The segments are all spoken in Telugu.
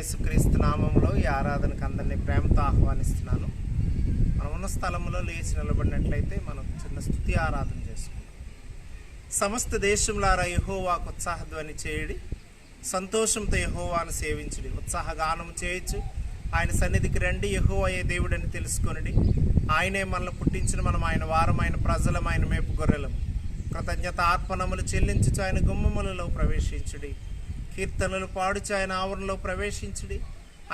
యేసుక్రీస్తు నామంలో ఈ ఆరాధనకు అందరినీ ప్రేమతో ఆహ్వానిస్తున్నాను. మనం ఉన్న స్థలంలో లేచి నిలబడినట్లయితే మనం చిన్న స్తుతి ఆరాధన చేసుకుంటాం. సమస్త దేశంలారా యెహోవాకు ఉత్సాహధ్వని చేయడి, సంతోషంతో యెహోవాను సేవించుడి, ఉత్సాహగానము చేయొచ్చు. ఆయన సన్నిధికి రండి, యెహోవాయే దేవుడని తెలుసుకొనిడి. ఆయనే మనల్ని పుట్టించిన మనం ఆయన వారం, ఆయన ప్రజలం, ఆయన మేపు గొర్రెలం. కృతజ్ఞత అర్పణములు చెల్లించుచు ఆయన గుమ్మములలో ప్రవేశించుడి. కీర్తనలు పాడుచు ఆయన ఆవరణలో ప్రవేశించుడి.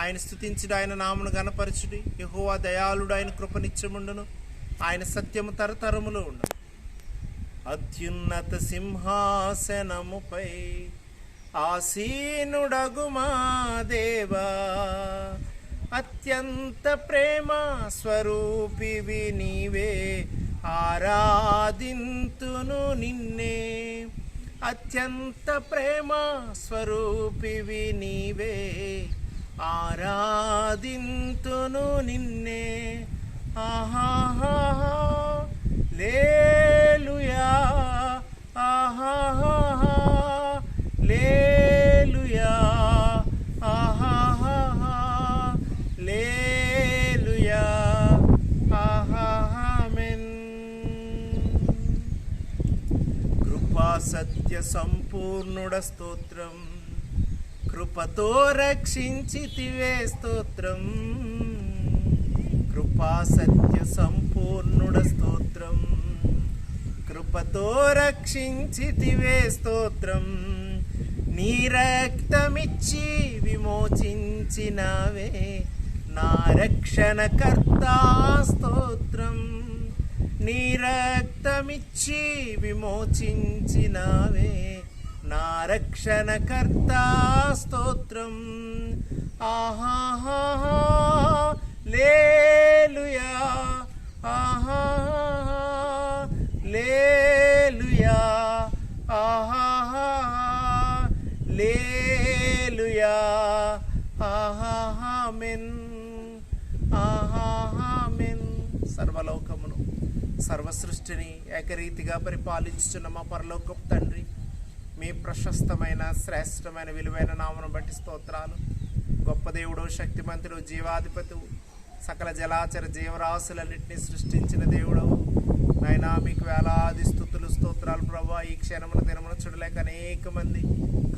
ఆయన స్తుతించుడి, ఆయన నామను గణపరచుడి. యెహోవా దయాళుడు, ఆయన కృప నిత్యముండును, ఆయన సత్యము తరతరములు ఉండును. అత్యున్నత సింహాసనముపై ఆసీనుడగు మా దేవా, అత్యంత ప్రేమ స్వరూపివి నీవే, ఆరాధింతును నిన్నే. అత్యంత ప్రేమ స్వరూపివి నీవే, ఆరాధింతును నిన్నే. ఆహాహా లేలుయా, ఆహాహా లేలుయా, ఆహాహా లేలుయా, ఆమెన్. కృపా సత్య సంపూర్ణుడ స్తోత్రం, కృపతో రక్షించితివే స్తోత్రం. కృపా సత్య సంపూర్ణుడ స్తోత్రం, కృపతో రక్షించితివే స్తోత్రం. నీ రక్తమిచ్చి విమోచించినవే నా రక్షణకర్త స్తోత్రం. నీ రక్తమిచ్చి విమోచించినవే నా రక్షణకర్త స్తోత్రం. ఆహాహా లేలుయా, ఆహాహా లేలుయా, ఆహాహా లేలుయా, ఆమెన్, ఆమెన్. సర్వలోకమును సర్వసృష్టిని ఏకరీతిగా పరిపాలించుచున్న మా పరలోకపు తండ్రి, మీ ప్రశస్తమైన శ్రేష్టమైన విలువైన నామను బట్టి స్తోత్రాలు. గొప్ప దేవుడు, శక్తిమంతుడు, జీవాధిపతువు, సకల జలాచర జీవరాశులన్నింటినీ సృష్టించిన దేవుడు నాయనా, మీకు వేలాది స్తుతులు స్తోత్రాలు ప్రభువా. ఈ క్షణమున దినమున చూడలేక అనేక మంది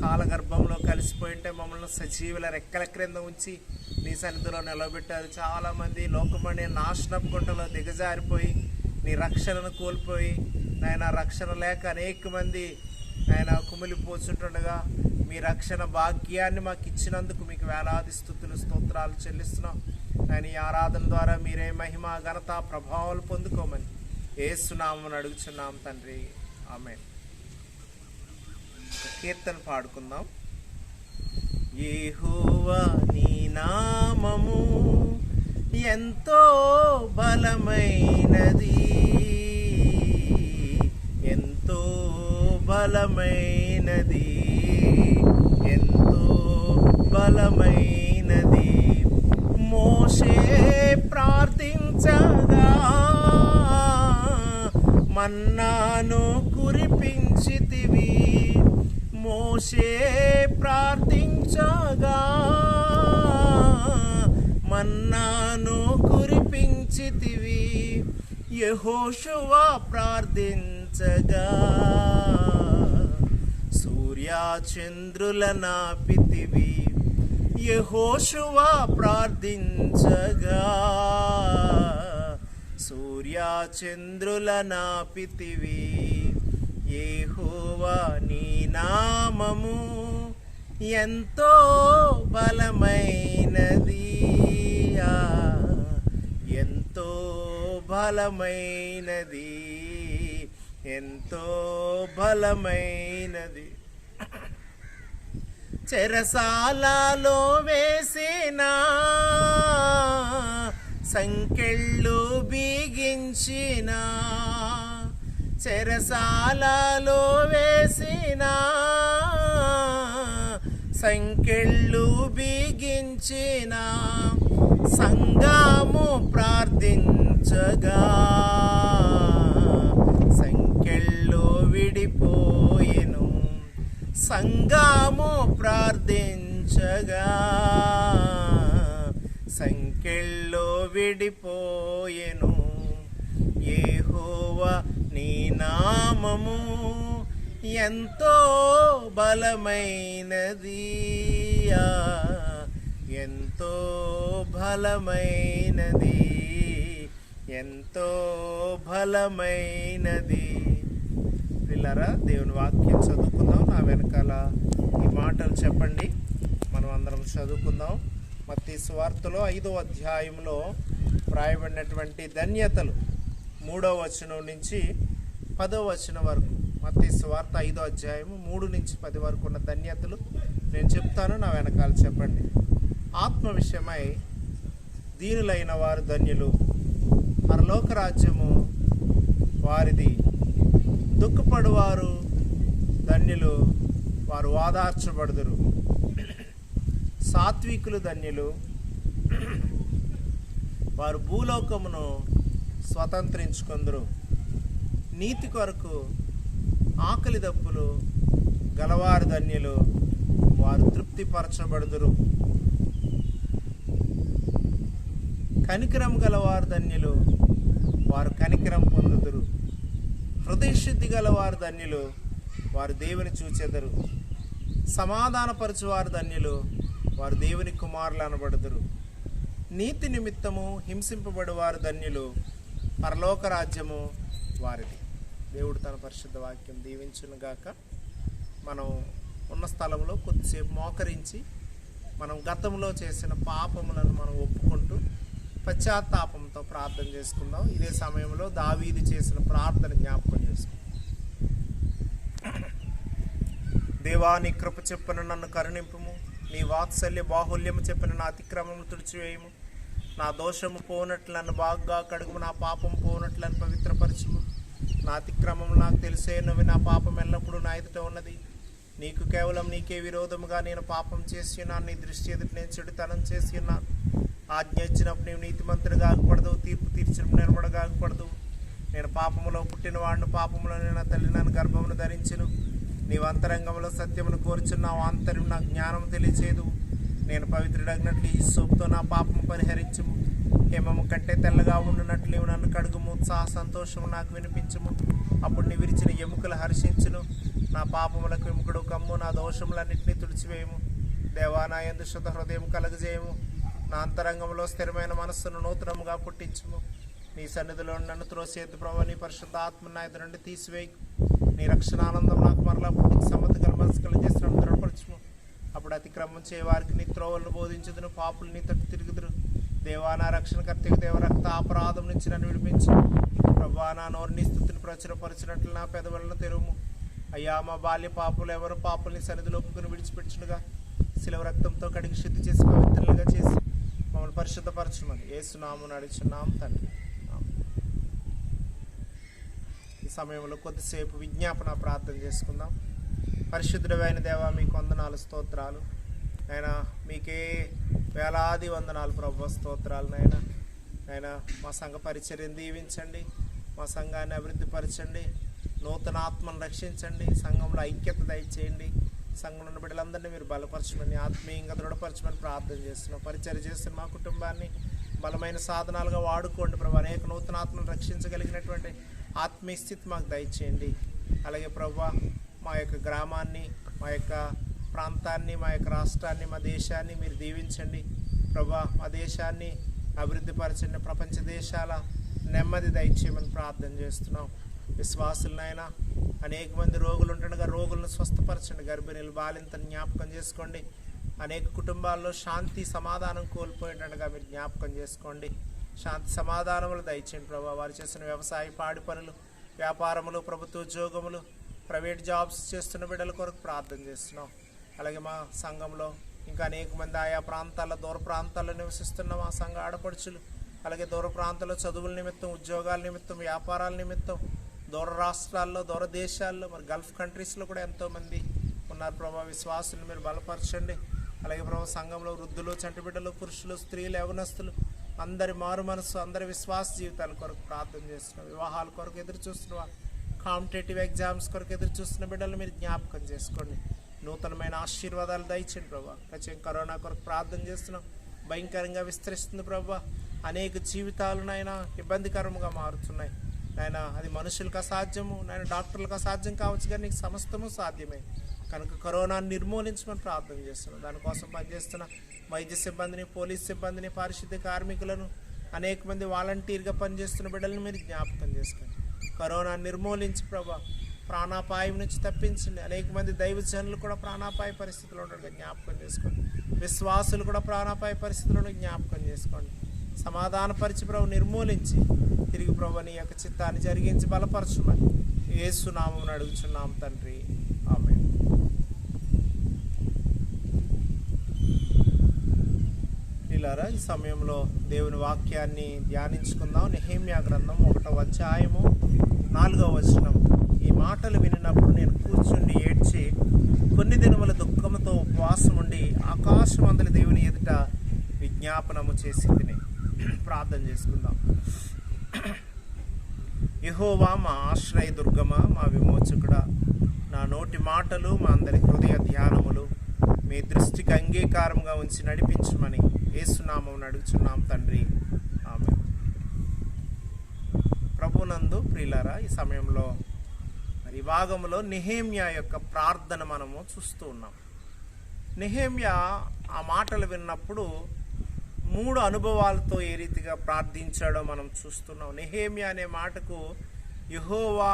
కాలగర్భంలో కలిసిపోయి ఉంటే మమ్మల్ని సజీవుల రెక్కల క్రింద ఉంచి నీ సన్నిధిలో నిలబెట్టారు. చాలామంది లోకమనే నాశనపు గుంటలో దిగజారిపోయి నీ రక్షణను కోల్పోయి నాయన రక్షణ లేక అనేక మంది ఆయన కుమిలిపోచుంటుండగా మీ రక్షణ భాగ్యాన్ని మాకు ఇచ్చినందుకు మీకు వేలాది స్తుతులు స్తోత్రాలు చెల్లిస్తున్నాం. ఆయన ఈ ఆరాధన ద్వారా మీరే మహిమ ఘనత ప్రభావాలు పొందుకోమని యేసు నామమున అడుగుచున్నాం తండ్రి, ఆమేన్. కీర్తన పాడుకుందాం. యెహోవా నీ నామము ఎంతో బలమైనది, ఎంతో బలమైనది, ఎంతో బలమైనది. మోషే ప్రార్థించగా మన్నాను కురిపించితివి. మోషే ప్రార్థించగా మన్నాను కురిపించితివి. యెహోషువ ప్రార్థించగా సూర్యచంద్రుల నాపితివి. యెహోషువ ప్రార్థించగా సూర్యచంద్రుల నాపితివి. యెహోవా నీ నామము ఎంతో బలమైనది, ఎంతో బలమైనది, ఎంతో బలమైనది. చెరసాలలో వేసిన సంకెళ్ళు బిగించిన, చెరసాలలో వేసిన సంకెళ్ళు బిగించిన సంఘము ప్రార్థించగా సంకెళ్ళు విడిపోయెను. సంఘము ప్రార్థించగా సంకెళ్ళో విడిపోయెను. యెహోవా నీ నామము ఎంతో బలమైనది, ఎంతో బలమైనది, ఎంతో బలమైనది. పిల్లరా, దేవుని వాక్యం చదువుకుందాం. నా వెనకాల ఈ మాటలు చెప్పండి, మనం అందరం చదువుకుందాం. మత్తయి సువార్తలో 5వ అధ్యాయంలో వ్రాయబడినటువంటి ధన్యతలు 3వ వచనం నుంచి 10వ వచనం వరకు. మత్తయి సువార్త 5వ అధ్యాయము 3 నుంచి 10 వరకు ఉన్న ధన్యతలు నేను చెప్తాను, నా వెనకాల చెప్పండి. ఆత్మ విషయమై దీనులైన వారు ధన్యులు, పరలోక రాజ్యము వారిది. దుఃఖపడువారు ధన్యులు, వారు ఓదార్చబడుదురు. సాత్వికులు ధన్యులు, వారు భూలోకమును స్వతంత్రించుకొందురు. నీతి కొరకు ఆకలి దప్పులు గలవారు ధన్యులు, వారు తృప్తిపరచబడుదురు. కనికరం గలవారు ధన్యులు, వారు కనికరం పొందుదురు. హృదయశుద్ధి గలవారు ధన్యులు, వారు దేవుని చూచెదరు. సమాధానపరచువారు ధన్యులు, వారు దేవుని కుమారులు అనబడుదురు. నీతి నిమిత్తము హింసింపబడువారు ధన్యులు, పరలోక రాజ్యము వారిది. దేవుడు తన పరిశుద్ధ వాక్యం దీవించునుగాక. మనం ఉన్న స్థలంలో కొద్దిసేపు మోకరించి మనం గతంలో చేసిన పాపములను మనం ఒప్పుకుంటూ పశ్చాత్తాపంతో ప్రార్థన చేసుకుందాం. ఇదే సమయంలో దావీదు చేసిన ప్రార్థన జ్ఞాపకం చేసుకుందాం. దేవా, నీ కృప చెప్పున నన్ను కరుణింపుము, నీ వాత్సల్య బాహుల్యము చెప్పిన నా అతిక్రమము తుడిచివేయము. నా దోషము పోనట్లు నన్ను బాగా కడుగుము, నా పాపం పోనట్లు నన్ను పవిత్రపరచుము. నా అతిక్రమము నాకు తెలిసేనవి, నా పాపం ఎల్లప్పుడూ నా ఎదుట ఉన్నది. నీకు కేవలం నీకే విరోధముగా నేను పాపం చేసి ఉన్నాను, నీ దృష్టి ఎదుట నేను చెడుతనం చేసి ఉన్నాను. ఆజ్ఞ ఇచ్చినప్పుడు నీవు నీతిమంతుడిగా ఆగకూడదు, తీర్పు తీర్చినప్పుడు నిర్మడగా ఆగకూడదు. నేను పాపములో పుట్టిన వాడిని, పాపములో నా తల్లి నన్ను గర్భమును ధరించును. నీవు అంతరంగంలో సత్యమును కోరుచున్నావు, ఆంతర్యం నా జ్ఞానం తెలియచేదు. నేను పవిత్రుడగినట్లు ఈ సోపుతో నా పాపము పరిహరించుము. హేమము కంటే తెల్లగా ఉండునట్లు నీవు నన్ను కడుగుము. ఉత్సాహ సంతోషము నాకు వినిపించుము, అప్పుడు నీ విరిచిన ఎముకలు హర్షించును. నా పాపములకు ఎముకడు కమ్ము, నా దోషములన్నింటినీ తుడిచివేయము. దేవా, నా యందు శుద్ధ హృదయం కలుగజేయము. నా అంతరంగంలో స్థిరమైన మనస్సును నూతనముగా పుట్టించుము. నీ సన్నిధిలో నన్ను త్రోసేద్దు ప్రభు, నీ పరిశుద్ధ ఆత్మ నా ఎదురు నుండి తీసివేయి. నీ రక్షణానందం నాకు మరలా పుట్టించి సమ్మతి గల మనసు కలిగేసిన దృఢపరచుము. అప్పుడు అతిక్రమం చేయవారికి నీ త్రోవలను బోధించుదును, పాపులు నీ తట్టు తిరుగుదురు. దేవా, నా రక్షణకర్తకు దేవ రక్త అపరాధం నుంచి నన్ను విడిపించు. ప్రభా, నా నోరు నీ స్తుతిని ప్రచురపరిచినట్లు నా పెదవులను తెరువుము. అయ్యా, మా బాల్య పాపులు ఎవరు పాపుల్ని సన్నిధిలో ఒప్పుకుని విడిచిపెట్టునుగా శిలువ రక్తంతో కడిగి శుద్ధి చేసి పవిత్రులుగా చేసి మమ్మల్ని పరిశుద్ధపరచుమని యేసు నామమున అడుగుచున్నాం తండ్రి. ఈ సమయంలో కొద్దిసేపు విజ్ఞాపన ప్రార్థన చేసుకుందాం. పరిశుద్ధుడైన దేవా, మీకు వందనాలు, స్తోత్రాలు నాయనా. మీకే వేలాది వందనాలు ప్రభు, స్తోత్రాలు నాయనా. నాయనా, మా సంఘ పరిచర్యను దీవించండి, మా సంఘాన్ని అభివృద్ధి పరచండి, నూతన ఆత్మను రక్షించండి, సంఘంలో ఐక్యత దయచేయండి. సంఘంలో ఉన్న బిడ్డలందరినీ మీరు బలపరచమని, ఆత్మీయంగా దృఢపరచమని ప్రార్థన చేస్తున్నాం. పరిచర్య చేస్తున్న మా కుటుంబాన్ని బలమైన సాధనాలుగా వాడుకోండి ప్రభు. అనేక నూతన ఆత్మను రక్షించగలిగినటువంటి ఆత్మీయ స్థితి మాకు దయచేయండి. అలాగే ప్రభు, మా యొక్క గ్రామాన్ని, మా యొక్క ప్రాంతాన్ని, మా యొక్క రాష్ట్రాన్ని, మా దేశాన్ని మీరు దీవించండి ప్రభు. మా దేశాన్ని అభివృద్ధి పరచండి, ప్రపంచ దేశాల నెమ్మది దయచేయమని ప్రార్థన చేస్తున్నాం. విశ్వాసులనైనా అనేక మంది రోగులు ఉంటుండగా రోగులను స్వస్థపరచండి. గర్భిణీలు, బాలింతను జ్ఞాపకం చేసుకోండి. అనేక కుటుంబాల్లో శాంతి సమాధానం కోల్పోయిండగా మీరు జ్ఞాపకం చేసుకోండి. శాంతి సమాధానములు దయచేయండి ప్రభావ. వారు చేసిన వ్యవసాయ, పాడి పనులు, వ్యాపారములు, ప్రభుత్వ ఉద్యోగములు, ప్రైవేట్ జాబ్స్ చేస్తున్న బిడ్డల కొరకు ప్రార్థన చేస్తున్నాం. అలాగే మా సంఘంలో ఇంకా అనేక మంది ఆయా ప్రాంతాల్లో, దూర ప్రాంతాల్లో నివసిస్తున్న మా సంఘ ఆడపడుచులు, అలాగే దూర ప్రాంతాల్లో చదువుల నిమిత్తం, ఉద్యోగాల నిమిత్తం, వ్యాపారాల నిమిత్తం దూర రాష్ట్రాల్లో, దూర దేశాల్లో, మరి గల్ఫ్ కంట్రీస్లో కూడా ఎంతోమంది ఉన్నారు ప్రభావ. విశ్వాసులు మీరు బలపరచండి. అలాగే ప్రభావ సంఘంలో వృద్ధులు, చంటి బిడ్డలు, పురుషులు, స్త్రీలు, యవనస్తులు అందరి మారు మనస్సు, అందరి విశ్వాస జీవితాల కొరకు ప్రార్థన చేస్తున్నాం. వివాహాల కొరకు ఎదురు చూస్తున్న, కాంపిటేటివ్ ఎగ్జామ్స్ కొరకు ఎదురు చూస్తున్న బిడ్డలు మీరు జ్ఞాపకం చేసుకోండి. నూతనమైన ఆశీర్వాదాలు దయచేయండి ప్రభావ. ప్రత్యేక కరోనా కొరకు ప్రార్థన చేస్తున్నాం. భయంకరంగా విస్తరిస్తుంది ప్రభా. అనేక జీవితాలు నాయన ఇబ్బందికరంగా మారుతున్నాయి నాయన. అది మనుషులకు అసాధ్యము నాయన, డాక్టర్లకు అసాధ్యం కావచ్చు, కానీ నీకు సమస్తము సాధ్యమే కనుక కరోనాను నిర్మూలించమని ప్రార్థన చేస్తున్నాం. దానికోసం పనిచేస్తున్న వైద్య సిబ్బందిని, పోలీస్ సిబ్బందిని, పారిశుద్ధ్య కార్మికులను, అనేక మంది వాలంటీర్గా పనిచేస్తున్న బిడ్డలను మీరు జ్ఞాపకం చేసుకోండి. కరోనా నిర్మూలించి ప్రభా ప్రాణాపాయం నుంచి తప్పించండి. అనేక మంది దైవజనులు కూడా ప్రాణాపాయ పరిస్థితుల్లో ఉండగా జ్ఞాపకం చేసుకోండి. విశ్వాసులు కూడా ప్రాణాపాయ పరిస్థితుల్లో జ్ఞాపకం చేసుకోండి. సమాధానపరిచి ప్రభు నిర్మూలించి తిరిగి ప్రభు నీ యొక్క చిత్తాన్ని జరిగించి బలపరచమని యేసు నామమున అడుగుచున్నాం తండ్రి, ఆమేన్. ప్రియులారా, ఈ సమయంలో దేవుని వాక్యాన్ని ధ్యానించుకుందాం. నెహెమ్యా గ్రంథం 1వ అధ్యాయము 4వ వచనం. ఈ మాటలు వినినప్పుడు నేను కూర్చుండి ఏడ్చి కొన్ని దినముల దుఃఖముతో ఉపవాసం ఉండి ఆకాశమందలి దేవుని ఎదుట విజ్ఞాపనము చేసింది. ప్రార్థన చేసుకుందాం. యెహోవా మా ఆశ్రయ దుర్గమా, మా విమోచకుడా, నా నోటి మాటలు మా అందరి హృదయ ధ్యానములు మీ దృష్టికి అంగీకారంగా ఉంచి నడిపించమని యేసునామమున అడుగుచున్నాం తండ్రి, ఆమేన్. ప్రభునందు ప్రియులారా, ఈ సమయంలో మరి ఈ భాగంలో నెహెమ్యా యొక్క ప్రార్థన మనము చూస్తూ ఉన్నాం. నెహెమ్యా ఆ మాటలు విన్నప్పుడు 3 అనుభవాలతో ఏ రీతిగా ప్రార్థించాడో మనం చూస్తున్నాం. నెహెమ్యా అనే మాటకు యెహోవా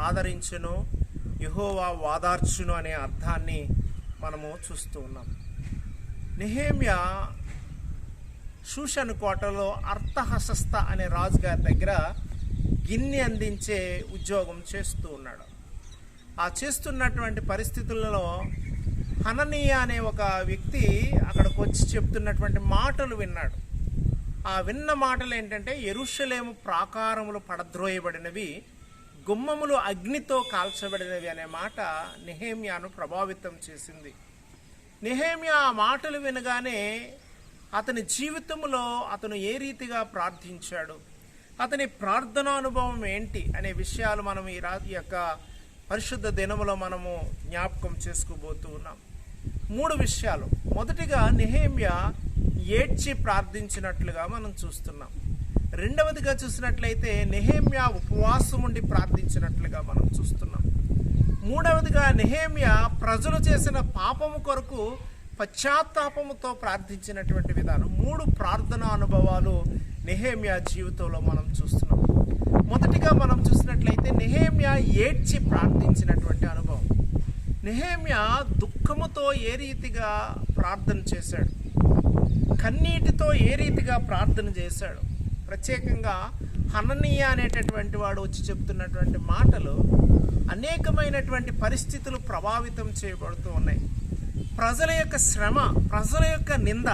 ఆదరించును, యెహోవా వాదార్చును అనే అర్థాన్ని మనము చూస్తూ ఉన్నాం. నెహెమ్యా షూషను కోటలో అర్తహషస్త అనే రాజుగారి దగ్గర గిన్నె అందించే ఉద్యోగం చేస్తూ ఉన్నాడు. ఆ చేస్తున్నటువంటి పరిస్థితులలో హననీయా అనే ఒక వ్యక్తి అక్కడికి వచ్చి చెప్తున్నటువంటి మాటలు విన్నాడు. ఆ విన్న మాటలు ఏంటంటే, యెరూషలేము ప్రాకారములు పడద్రోయబడినవి, గుమ్మములు అగ్నితో కాల్చబడినవి అనే మాట నెహెమ్యాను ప్రభావితం చేసింది. నెహెమ్యా ఆ మాటలు వినగానే అతని జీవితంలో అతను ఏ రీతిగా ప్రార్థించాడు, అతని ప్రార్థనా అనుభవం ఏంటి అనే విషయాలు మనం ఈ యొక్క పరిశుద్ధ దినములో మనము జ్ఞాపకం చేసుకోబోతూ ఉన్నాం. 3 విషయాలు. మొదటిగా నెహెమ్యా ఏడ్చి ప్రార్థించినట్లుగా మనం చూస్తున్నాం. రెండవదిగా చూసినట్లయితే నెహెమ్యా ఉపవాసం ఉండి ప్రార్థించినట్లుగా మనం చూస్తున్నాం. మూడవదిగా నెహెమ్యా ప్రజలు చేసిన పాపము కొరకు పశ్చాత్తాపముతో ప్రార్థించినటువంటి విధానం. 3 ప్రార్థనా అనుభవాలు నెహెమ్యా జీవితంలో మనం చూస్తున్నాం. మొదటిగా మనం చూసినట్లయితే నెహెమ్యా ఏడ్చి ప్రార్థించినటువంటి అనుభవం. నెహెమ్యా దుఃఖముతో ఏ రీతిగా ప్రార్థన చేశాడు, కన్నీటితో ఏ రీతిగా ప్రార్థన చేశాడు. ప్రత్యేకంగా హననీయా అనేటటువంటి వాడు వచ్చి చెప్తున్నటువంటి మాటలు అనేకమైనటువంటి పరిస్థితులు ప్రభావితం చేయబడుతూ ఉన్నాయి. ప్రజల యొక్క శ్రమ, ప్రజల యొక్క నింద,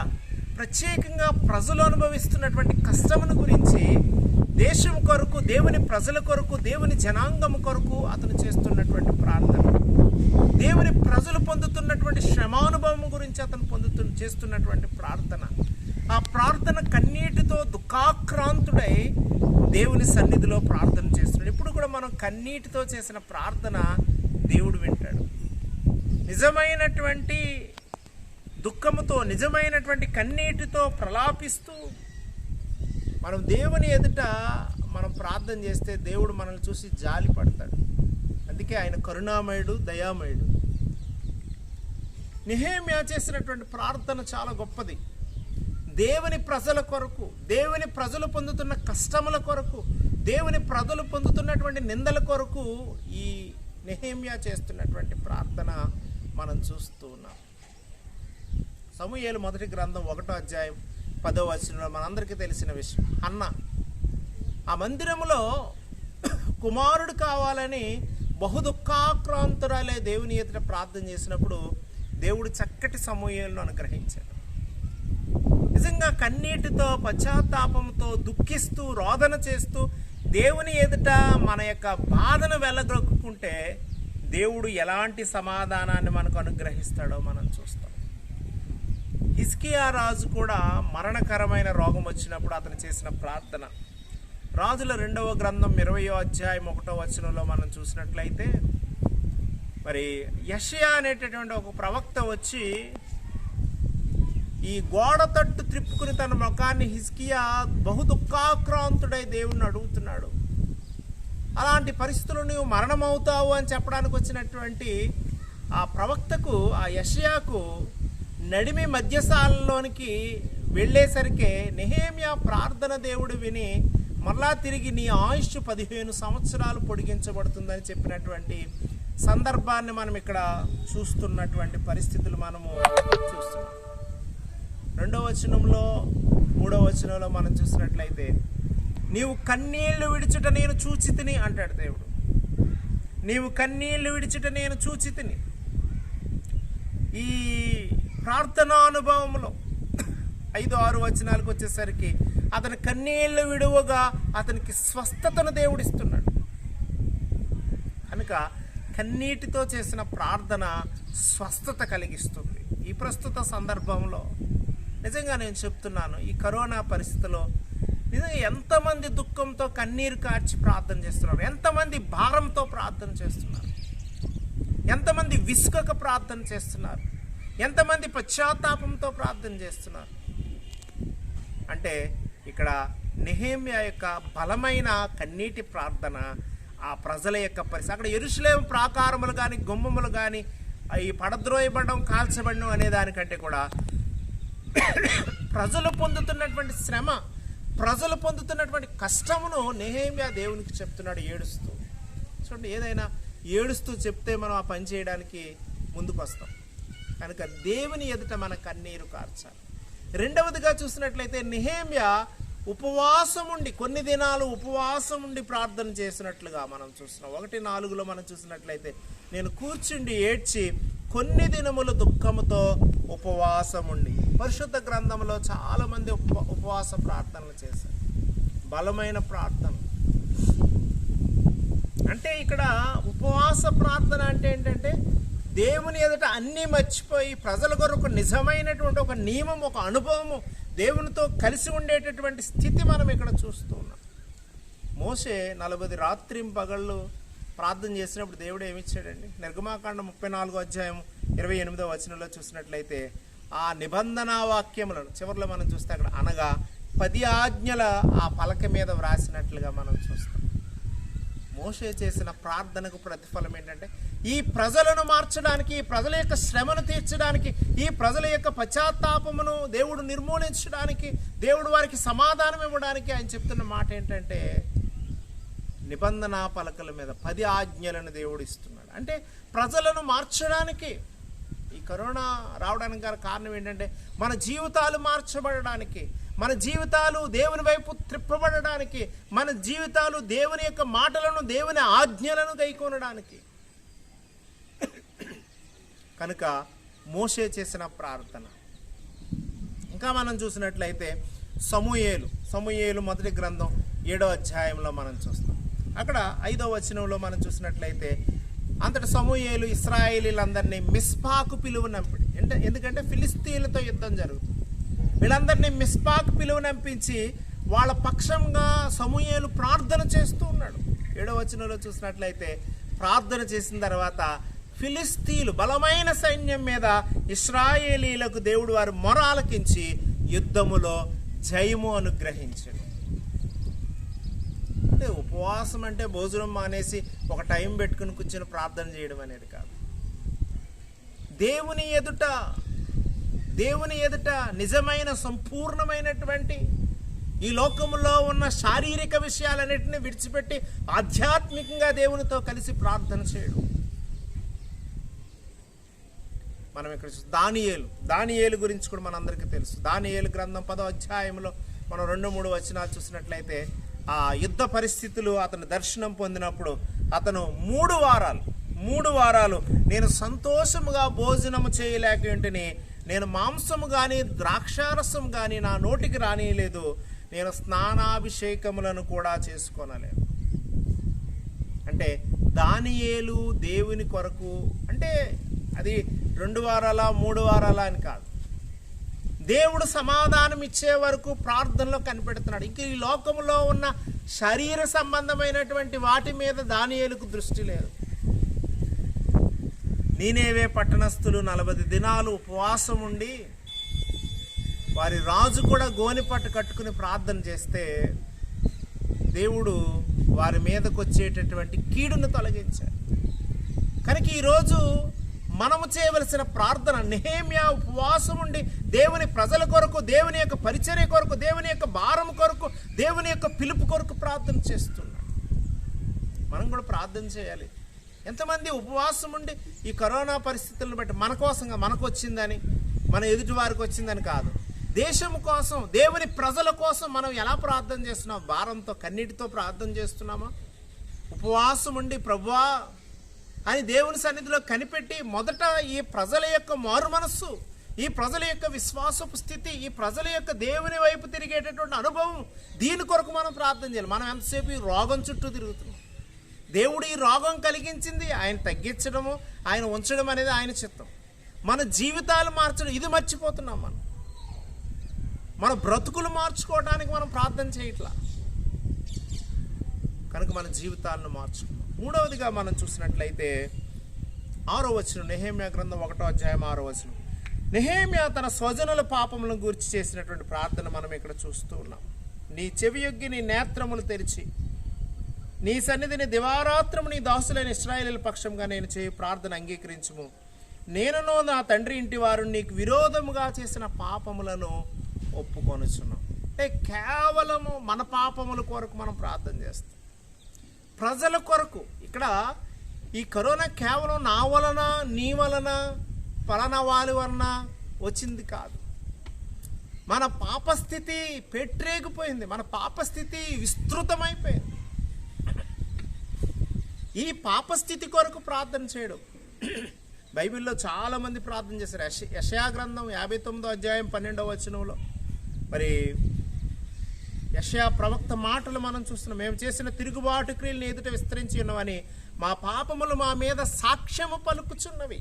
ప్రత్యేకంగా ప్రజలు అనుభవిస్తున్నటువంటి కష్టమును గురించి దేశం కొరకు, దేవుని ప్రజల కొరకు, దేవుని జనాంగం కొరకు అతను చేస్తున్నటువంటి ప్రార్థన, దేవుని ప్రజలు పొందుతున్నటువంటి శ్రమానుభవం గురించి అతను చేస్తున్నటువంటి ప్రార్థన. ఆ ప్రార్థన కన్నీటితో దుఃఖాక్రాంతుడై దేవుని సన్నిధిలో ప్రార్థన చేస్తున్నాడు. ఇప్పుడు కూడా మనం కన్నీటితో చేసిన ప్రార్థన దేవుడు వింటాడు. నిజమైనటువంటి దుఃఖముతో, నిజమైనటువంటి కన్నీటితో ప్రలాపిస్తూ మనం దేవుని ఎదుట మనం ప్రార్థన చేస్తే దేవుడు మనల్ని చూసి జాలి పడతాడు. అందుకే ఆయన కరుణామయుడు, దయామయుడు. నెహెమ్యా చేసినటువంటి ప్రార్థన చాలా గొప్పది. దేవుని ప్రజల కొరకు, దేవుని ప్రజలు పొందుతున్న కష్టముల కొరకు, దేవుని ప్రజలు పొందుతున్నటువంటి నిందల కొరకు ఈ నెహెమ్యా చేస్తున్నటువంటి ప్రార్థన మనం చూస్తూ ఉన్నాం. సమూయేలు మొదటి గ్రంథం 1వ అధ్యాయం 10వ వచనంలో మనందరికీ తెలిసిన విషయం. హన్న ఆ మందిరములో కుమారుడు కావాలని బహుదుఃఖాక్రాంతురాలే దేవుని ఎదుట ప్రార్థన చేసినప్పుడు దేవుడు చక్కటి సమూయేలును అనుగ్రహించాడు. నిజంగా కన్నీటితో, పశ్చాత్తాపంతో, దుఃఖిస్తూ, రోదన చేస్తూ దేవుని ఎదుట మన యొక్క బాధను వెళ్ళగొక్కుంటే దేవుడు ఎలాంటి సమాధానాన్ని మనకు అనుగ్రహిస్తాడో మనం చూస్తాం. హిజ్కియా రాజు కూడా మరణకరమైన రోగం వచ్చినప్పుడు అతను చేసిన ప్రార్థన. రాజుల 2వ గ్రంథం 20వ అధ్యాయం 1వ వచనంలో మనం చూసినట్లయితే, మరి యెషయా అనేటటువంటి ఒక ప్రవక్త వచ్చి ఈ గోడ తట్టు త్రిప్పుకుని తన ముఖాన్ని హిజ్కియా బహు దుఃఖాక్రాంతుడై దేవుణ్ణి అడుగుతున్నాడు. అలాంటి పరిస్థితులు నువ్వు మరణమవుతావు అని చెప్పడానికి వచ్చినటువంటి ఆ ప్రవక్తకు, ఆ యెషయాకు నడిమి మధ్యస్థానంలోనికి వెళ్ళేసరికి నెహెమ్యా ప్రార్థన దేవుడు విని మరలా తిరిగి నీ ఆయుష్ 15 సంవత్సరాలు పొడిగించబడుతుందని చెప్పినటువంటి సందర్భాన్ని మనం ఇక్కడ చూస్తున్నటువంటి పరిస్థితులు మనము చూస్తున్నాం. 2వ వచనంలో 3వ వచనంలో మనం చూసినట్లయితే నీవు కన్నీళ్లు విడిచుట నేను చూచితిని అంటాడు దేవుడు. నీవు కన్నీళ్లు విడిచుట నేను చూచితిని. ఈ ప్రార్థనా అనుభవంలో 5-6 వచనాలకు వచ్చేసరికి అతని కన్నీళ్లు విడువగా అతనికి స్వస్థతను దేవుడిస్తున్నాడు. కనుక కన్నీటితో చేసిన ప్రార్థన స్వస్థత కలిగిస్తుంది. ఈ ప్రస్తుత సందర్భంలో నిజంగా నేను చెప్తున్నాను, ఈ కరోనా పరిస్థితిలో నిజంగా ఎంతమంది దుఃఖంతో కన్నీరు కార్చి ప్రార్థన చేస్తున్నారు, ఎంతమంది భారంతో ప్రార్థన చేస్తున్నారు, ఎంతమంది విసుకక ప్రార్థన చేస్తున్నారు, ఎంతమంది పశ్చాత్తాపంతో ప్రార్థన చేస్తున్నారు. అంటే ఇక్కడ నెహెమ్యా యొక్క బలమైన కన్నీటి ప్రార్థన ఆ ప్రజల యొక్క పరిస్థితి. అక్కడ యెరూషలేము ప్రాకారములు కానీ గుమ్మములు కానీ ఈ పడద్రోయబడడం, కాల్చబడడం అనే దానికంటే కూడా ప్రజలు పొందుతున్నటువంటి శ్రమ, ప్రజలు పొందుతున్నటువంటి కష్టమును నెహెమ్యా దేవునికి చెప్తున్నాడు ఏడుస్తూ. చూడండి, ఏదైనా ఏడుస్తూ చెప్తే మనం ఆ పని చేయడానికి ముందుకు వస్తాం. కనుక దేవుని ఎదుట మన కన్నీరు కార్చాలి. రెండవదిగా చూసినట్లయితే నెహెమ్యా ఉపవాసం ఉండి, కొన్ని దినాలు ఉపవాసం ఉండి ప్రార్థన చేసినట్లుగా మనం చూస్తున్నాం. 1:4 మనం చూసినట్లయితే నేను కూర్చుండి ఏడ్చి కొన్ని దినములు దుఃఖముతో ఉపవాసం ఉండి. పరిశుద్ధ గ్రంథంలో చాలా మంది ఉపవాస ప్రార్థనలు చేశారు, బలమైన ప్రార్థన. అంటే ఇక్కడ ఉపవాస ప్రార్థన అంటే ఏంటంటే దేవుని ఎదుట అన్నీ మర్చిపోయి ప్రజల కొరకు నిజమైనటువంటి ఒక నియమం, ఒక అనుభవము, దేవునితో కలిసి ఉండేటటువంటి స్థితి మనం ఇక్కడ చూస్తూ ఉన్నాం. మోషే 40 రాత్రింపగళ్ళు ప్రార్థన చేసినప్పుడు దేవుడు ఏమిచ్చాడండి? నిర్గమాకాండం 34వ అధ్యాయం 28వ వచనంలో చూసినట్లయితే ఆ నిబంధన వాక్యములను చివరిలో మనం చూస్తే అక్కడ అనగా 10 ఆజ్ఞల ఆ పలక మీద వ్రాసినట్లుగా మనం చూస్తాం. మోషే చేసిన ప్రార్థనకు ప్రతిఫలం ఏంటంటే ఈ ప్రజలను మార్చడానికి, ఈ ప్రజల యొక్క శ్రమను తీర్చడానికి, ఈ ప్రజల యొక్క పశ్చాత్తాపమును దేవుడు నిర్మూలించడానికి, దేవుడు వారికి సమాధానం ఇవ్వడానికి ఆయన చెప్తున్న మాట ఏంటంటే నిబంధన పలకల మీద 10 ఆజ్ఞలను దేవుడు ఇస్తున్నాడు. అంటే ప్రజలను మార్చడానికి. ఈ కరోనా రావడానికి గల కారణం ఏంటంటే మన జీవితాలు మార్చబడడానికి, మన జీవితాలు దేవుని వైపు త్రిప్పబడడానికి, మన జీవితాలు దేవుని యొక్క మాటలను, దేవుని ఆజ్ఞలను గైకొనడానికి. కనుక మోషే చేసిన ప్రార్థన. ఇంకా మనం చూసినట్లయితే సమూయేలు మొదటి గ్రంథం 7వ అధ్యాయంలో మనం చూస్తాం. అక్కడ 5వ వచనంలో మనం చూసినట్లయితే అంతటి సమూయేలు ఇశ్రాయేలీలందరినీ మిస్పాకు పిలువనంపిడి. ఎందుకంటే ఫిలిస్తీన్లతో యుద్ధం జరుగుతుంది. వీళ్ళందరినీ మిస్పాకు పిలువనంపించి వాళ్ళ పక్షంగా సమూయేలు ప్రార్థన చేస్తూ ఉన్నాడు. 7వ వచనంలో చూసినట్లయితే ప్రార్థన చేసిన తర్వాత ఫిలిస్తీన్లు బలమైన సైన్యం మీద ఇశ్రాయేలీలకు దేవుడు వారు మొర ఆలకించి యుద్ధములో జయము అనుగ్రహించాడు. అంటే ఉపవాసం అంటే భోజనం మానేసి ఒక టైం పెట్టుకుని కూర్చొని ప్రార్థన చేయడం అనేది కాదు. దేవుని ఎదుట నిజమైన సంపూర్ణమైనటువంటి ఈ లోకములో ఉన్న శారీరక విషయాలన్నిటిని విడిచిపెట్టి ఆధ్యాత్మికంగా దేవునితో కలిసి ప్రార్థన చేయడం. మనం ఇక్కడ దానియేలు గురించి కూడా మనందరికీ తెలుసు. దానియేలు గ్రంథం 10వ అధ్యాయంలో మనం 2-3 వచనాలు చూసినట్లయితే ఆ యుద్ధ పరిస్థితులు అతను దర్శనం పొందినప్పుడు అతను 3 వారాలు నేను సంతోషముగా భోజనము చేయలేక ఉంటేనే, నేను మాంసము కానీ ద్రాక్షారసం కానీ నా నోటికి రానియలేదు, నేను స్నానాభిషేకములను కూడా చేసుకోనలేదు. అంటే దానియేలు దేవుని కొరకు, అంటే అది 2 వారాల 3 వారాల అని కాదు, దేవుడు సమాధానం ఇచ్చే వరకు ప్రార్థనలో కనిపెడుతున్నాడు. ఇంక ఈ లోకంలో ఉన్న శరీర సంబంధమైనటువంటి వాటి మీద దానియేలుకు దృష్టి లేదు. నీనేవే పట్టణస్థులు 40 దినాలు ఉపవాసం ఉండి వారి రాజు కూడా గోనెపట్టు కట్టుకుని ప్రార్థన చేస్తే దేవుడు వారి మీదకు వచ్చేటటువంటి కీడును తొలగించారు. కనుక ఈరోజు మనము చేయవలసిన ప్రార్థన, నెహెమ్యా ఉపవాసం ఉండి దేవుని ప్రజల కొరకు, దేవుని యొక్క పరిచర్య కొరకు, దేవుని యొక్క భారం కొరకు, దేవుని యొక్క పిలుపు కొరకు ప్రార్థన చేస్తున్నాడు. మనం కూడా ప్రార్థన చేయాలి. ఎంతమంది ఉపవాసం ఉండి ఈ కరోనా పరిస్థితులను బట్టి మన కోసంగా, మనకు వచ్చిందని, మన ఎదుటి వారికి వచ్చిందని కాదు, దేశం కోసం, దేవుని ప్రజల కోసం మనం ఎలా ప్రార్థన చేస్తున్నాం? భారంతో, కన్నీటితో ప్రార్థన చేస్తున్నామా? ఉపవాసం ఉండి ప్రభువా అని దేవుని సన్నిధిలో కనిపెట్టి మొదట ఈ ప్రజల యొక్క మారు మనస్సు, ఈ ప్రజల యొక్క విశ్వాసపు స్థితి, ఈ ప్రజల యొక్క దేవుని వైపు తిరిగేటటువంటి అనుభవం, దీని కొరకు మనం ప్రార్థన చేయాలి. మనం ఎంతసేపు ఈ రోగం చుట్టూ తిరుగుతున్నాం. దేవుడు ఈ రోగం కలిగించింది ఆయన తగ్గించడము, ఆయన ఉంచడం అనేది ఆయన చిత్తం. మన జీవితాలు మార్చడం ఇది మర్చిపోతున్నాం. మన బ్రతుకులు మార్చుకోవడానికి మనం ప్రార్థన చేయట్లా. కనుక మన జీవితాలను మార్చుకున్నాం. మూడవదిగా మనం చూసినట్లయితే 6వ వచనం, నెహెమ్యా గ్రంథం 1వ అధ్యాయం 6వ వచనం. నెహెమ్యా తన స్వజనుల పాపములను గురించి చేసినటువంటి ప్రార్థన మనం ఇక్కడ చూస్తూ ఉన్నాం. నీ చెవియొగ్గి నీ నేత్రములు తెరిచి నీ సన్నిధిని దివారాత్రము నీ దాసులైన ఇశ్రాయేలీయుల పక్షంగా నేను చేయు ప్రార్థన అంగీకరించుము. నేనును నా తండ్రి ఇంటి వారు నీకు విరోధముగా చేసిన పాపములను ఒప్పుకొనుచున్నాం. అంటే కేవలము మన పాపముల కొరకు మనం ప్రార్థన చేస్తాం, ప్రజల కొరకు. ఇక్కడ ఈ కరోనా కేవలం నా వలన, నీ వలన, పలానా వారి వలన వచ్చింది కాదు. మన పాపస్థితి పెట్టరేగిపోయింది, మన పాపస్థితి విస్తృతమైపోయింది. ఈ పాపస్థితి కొరకు ప్రార్థన చేయడం బైబిల్లో చాలామంది ప్రార్థన చేశారు. యెషయా గ్రంథం 59వ అధ్యాయం 12వ వచనంలో మరి యెషయా ప్రవక్త మాటలు మనం చూస్తున్నాం. మేము చేసిన తిరుగుబాటు క్రియలను ఎదుట విస్తరించి ఉన్నవని మా పాపములు మా మీద సాక్ష్యము పలుకుచున్నవి.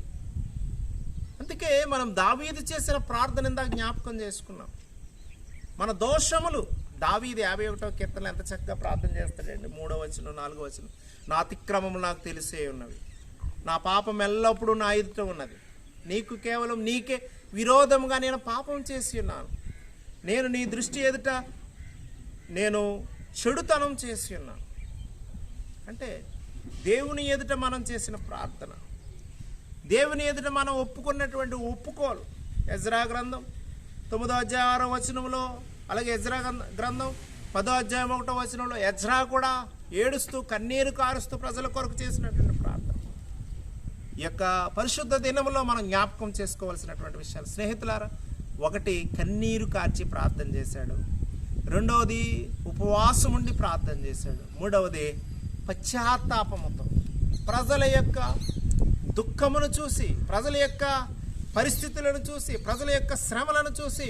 అందుకే మనం దావీదు చేసిన ప్రార్థన ఇందాక జ్ఞాపకం చేసుకున్నాం. మన దోషములు, దావీదు 51వ కీర్తనలో ఎంత చక్కగా ప్రార్థన చేస్తాడండి. 3వ వచనం 4వ వచనం. నా అతిక్రమములు నాకు తెలిసే ఉన్నవి, నా పాపం ఎల్లప్పుడూ నా ఎదుట ఉన్నది. నీకు కేవలం నీకే విరోధముగా నేను పాపం చేసి ఉన్నాను. నేను నీ దృష్టి ఎదుట నేను చెడుతనం చేసి ఉన్నాను. అంటే దేవుని ఎదుట మనం చేసిన ప్రార్థన, దేవుని ఎదుట మనం ఒప్పుకున్నటువంటి ఒప్పుకోలు. ఎజ్రా గ్రంథం 9వ అధ్యాయం 6వ వచనంలో, అలాగే ఎజ్రా గ్రంథం 10వ అధ్యాయం 1వ వచనంలో ఎజ్రా కూడా ఏడుస్తూ కన్నీరు కారుస్తూ ప్రజల కొరకు చేసినటువంటి ప్రార్థన. ఈ యొక్క పరిశుద్ధ దినంలో మనం జ్ఞాపకం చేసుకోవాల్సినటువంటి విషయాలు స్నేహితులారా, ఒకటి కన్నీరు కార్చి ప్రార్థన చేశాడు, రెండవది ఉపవాసం ఉండి ప్రార్థన చేశాడు, మూడవది పశ్చాత్తాపముతో ప్రజల యొక్క దుఃఖమును చూసి, ప్రజల యొక్క పరిస్థితులను చూసి, ప్రజల యొక్క శ్రమలను చూసి,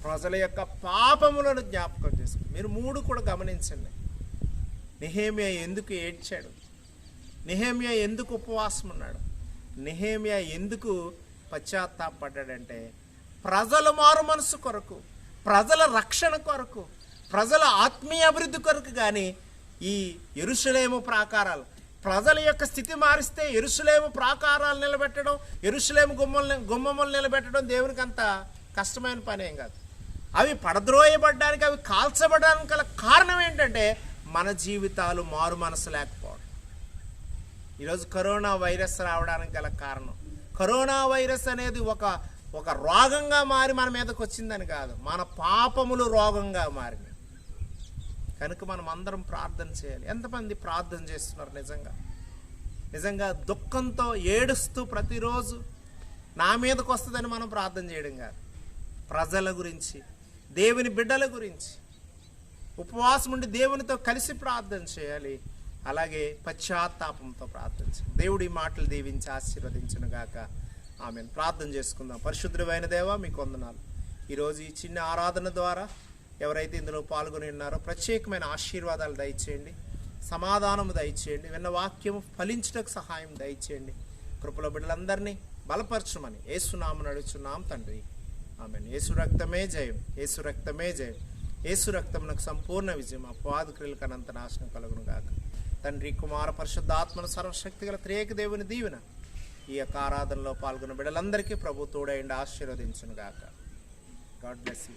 ప్రజల యొక్క పాపములను జ్ఞాపకం చేసుకుని. మీరు 3 కూడా గమనించండి. నెహెమ్యా ఎందుకు ఏడ్చాడు? నెహెమ్యా ఎందుకు ఉపవాసం ఉన్నాడు? నెహెమ్యా ఎందుకు పశ్చాత్తాపడ్డాడంటే ప్రజల మారు మనసు కొరకు, ప్రజల రక్షణ కొరకు, ప్రజల ఆత్మీయ అభివృద్ధి కొరకు. కానీ ఈ యెరూషలేము ప్రాకారాలు, ప్రజల యొక్క స్థితి మారిస్తే యెరూషలేము ప్రాకారాలు నిలబెట్టడం, యెరూషలేము గుమ్మములు నిలబెట్టడం దేవునికి అంత కష్టమైన పని ఏం కాదు. అవి పడద్రోయబడ్డానికి, అవి కాల్చబడడానికి గల కారణం ఏంటంటే మన జీవితాలు మారు మనసు లేకపోవడం. ఈరోజు కరోనా వైరస్ రావడానికి గల కారణం, కరోనా వైరస్ అనేది ఒక రోగంగా మారి మన మీదకి వచ్చిందని కాదు, మన పాపములు రోగంగా మారినాయి. కనుక మనం అందరం ప్రార్థన చేయాలి. ఎంతమంది ప్రార్థన చేస్తున్నారు? నిజంగా దుఃఖంతో ఏడుస్తూ ప్రతిరోజు నా మీదకి వస్తుందని మనం ప్రార్థన చేయడం కాదు, ప్రజల గురించి, దేవుని బిడ్డల గురించి ఉపవాసం ఉండి దేవునితో కలిసి ప్రార్థన చేయాలి. అలాగే పశ్చాత్తాపంతో ప్రార్థన చేయాలి. దేవుడి మాటలు దీవించి ఆశీర్వదించును గాక. ఆమెను. ప్రార్థన చేసుకుందాం. పరిశుద్ధమైన దేవా, మీకు వందనాలు. ఈరోజు ఈ చిన్న ఆరాధన ద్వారా ఎవరైతే ఇందులో పాల్గొని ఉన్నారో ప్రత్యేకమైన ఆశీర్వాదాలు దయచేయండి, సమాధానము దయచేయండి, విన్న వాక్యము ఫలించుటకు సహాయం దయచేయండి. కృపలో బిడ్డలందరినీ బలపరచమని యేసునామమున అడుగుచున్నాం తండ్రి. ఆమేన్. యేసు రక్తమే జయం, యేసు రక్తమే జయం, యేసు రక్తమునకు సంపూర్ణ విజయం. అపవాది క్రియలకు అనంత నాశనం కలుగును గాక. తండ్రి, కుమార, పరిశుద్ధాత్మను సర్వశక్తి గల త్రియేక దేవుని దీవెన ఈ యొక్క ఆరాధనలో పాల్గొన్న బిడ్డలందరికీ ప్రభు తోడైండి ఆశీర్వదించును గాక. God bless you.